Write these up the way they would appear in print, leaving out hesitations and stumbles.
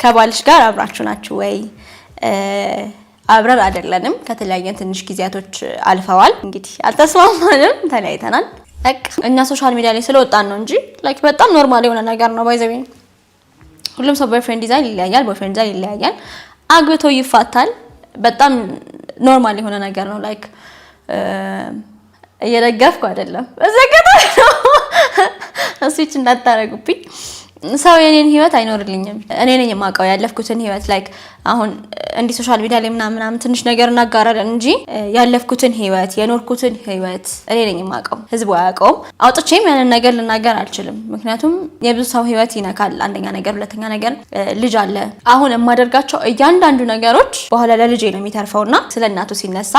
ከባልሽ ጋር አብራችሁ ናችሁ ወይ? አብረን አይደለንም ከተለያየን ትንሽ ጊዜያቶች አልፈዋል እንግዲህ አልተስማማንም ተለያይተናል በቃ እኛ ሶሻል ሚዲያ ላይ ስለወጣን ነው እንጂ ላይክ በጣም ኖርማል የሆነ ነገር ነው ባይዘው ሁሉም ሰው ቦይፍሬንድ ይዛል ይለያያል ቦይፍሬንድ ይዛል ይለያያል አግብቶ ይፋታል በጣም ኖርማል የሆነ ነገር ነው ላይክ እየደገፍኩ አይደለም እዘገተ እሱች እንዳታረጉብኝ ሰው የኔን ህይወት አይኖርልኝም እኔ ነኝ የማውቀው ያለፍኩትን ህይወት ላይክ አሁን እንዲ ሶሻል ሚዲያ ላይ ምናምን ትንሽ ነገር እናጋራለን እንጂ ያለፍኩትን ህይወት የኖርኩትን ህይወት እኔ ነኝ የማውቀው ህዝቡ አያውቀውም አውጥቼም ያንን ነገር ልናገር አልችልም ምክንያቱም የብዙ ሰው ህይወት ይነካል አንደኛ ነገር ሁለተኛ ነገር ልጅ አለ አሁን የማደርጋቸው እያንዳንዱ ነገሮች በኋላ ለልጄ ነው የሚተርፈውና ስለናቱ ሲነሳ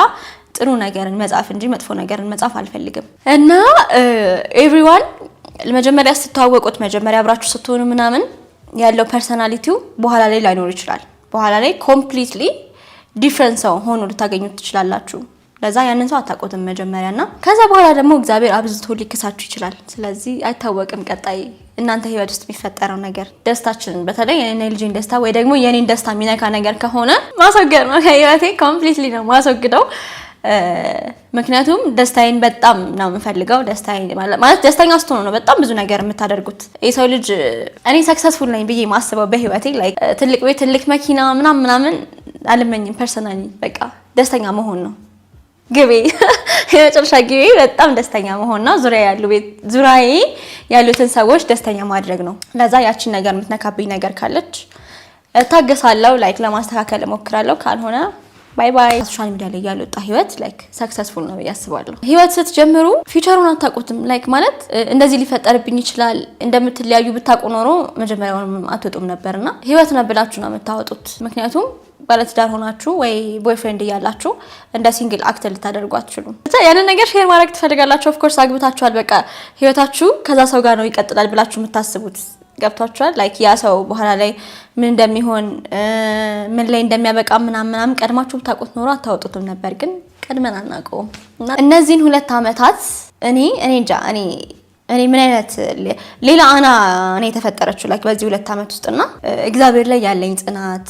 ጥሩ ነገርን መጻፍ እንጂ መጥፎ ነገርን መጻፍ አልፈልግም እና ኤቭሪዋን ለመጀመሪያ ስትታወቁት መጀመሪያ አብራችሁ ስትሆኑ ምናምን ያለው ፐርሰናሊቲው በኋላ ላይ ላይኖር ይችላል በኋላ ላይ ኮምፕሊትሊ ዲፈረንት ሰው ሆኖ ልታገኙት ትችላላችሁ ለዛ ያንን ሰው አታውቁትም መጀመሪያና ከዛ በኋላ ደግሞ እግዚአብሔር አብዝቶ ሊከሳችሁ ይችላል ስለዚህ አይታወቅም ቀጣይ እናንተ ህይወት ውስጥ የሚፈጠረው ነገር ደስታችንን በተለይ የኔ ልጅን ደስታ ወይ ደግሞ የኔን ደስታ የሚነካ ነገር ከሆነ ማስወገድ ነው ከህይወቴ ኮምፕሊትሊ ነው ማስወግደው ምክንያቱም ደስታዬን በጣም ነው የምፈልገው ደስታዬን ማለት ደስተኛ ስትሆኑ ነው በጣም ብዙ ነገር የምታደርጉት የሰው ልጅ እኔ ሰክሰስፉል ነኝ ብዬ ማስበው በህይወቴ ላይክ ትልቅ ቤት ትልቅ መኪና ምናምን አልመኝም ፐርሰናሊ በቃ ደስተኛ መሆን ነው ግቤ የመጨረሻ ግቤ በጣም ደስተኛ መሆን ነው ዙሪያዬ ያሉትን ሰዎች ደስተኛ ማድረግ ነው ለዛ ያቺን ነገር የምትነካብኝ ነገር ካለች ታገሳለሁ ላይክ ለማስተካከል እሞክራለሁ ካልሆነ ባይ ባይ ሶሻል ሚዲያ ላይ ያለውጣ ህይወት ላይክ ሰክሰስፉል ነው ያስባለሁ ህይወት ስትጀምሩ ፊቸሩን አታውቁትም ላይክ ማለት እንደዚህ ሊፈጠርብኝ ይችላል እንደምትለያዩ ብታውቁ ኖሮ መጀመሪያውንም አትወጡም ነበርና ህይወት ነው ብላችሁ ነው የምታወጡት ምክንያቱም ባለትዳር ሆናችሁ ወይ ቦይፍሬንድ ያላችሁ እንደ ሲንግል አክት ልታደርጉ አትችሉም ያንን ነገር ሼር ማድረግ ትፈልጋላችሁ ኦፍ ኮርስ አግብታችኋል በቃ ህይወታችሁ ከዛ ሰው ጋር ነው ይቀጥላል ብላችሁ የምታስቡት ገብታችኋል ላይክ ያ ሰው በኋላ ላይ ምን እንደሚሆን ምን ላይ እንደሚያበቃ ምናምን ቀድማችሁ ብታውቁት ኖሮ አታውጡትም ነበር ግን ቀድመን አናውቀውም እና እነዚህን 2 አመታት እኔ እንጃ እኔ ምን አይነት ሌላ እኔ ተፈጠረችው ላይክ በዚህ 2 አመት ውስጥና እግዚአብሔር ላይ ያለኝ ጽናት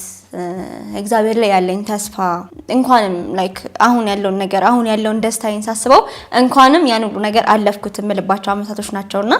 እግዚአብሔር ላይ ያለኝ ተስፋ እንኳንም ላይክ አሁን ያለውን ደስታዬን ሳስበው እንኳንም ያን ሁሉ ነገር አለፍኩት ምልባቸው አመታቶች ናቸውና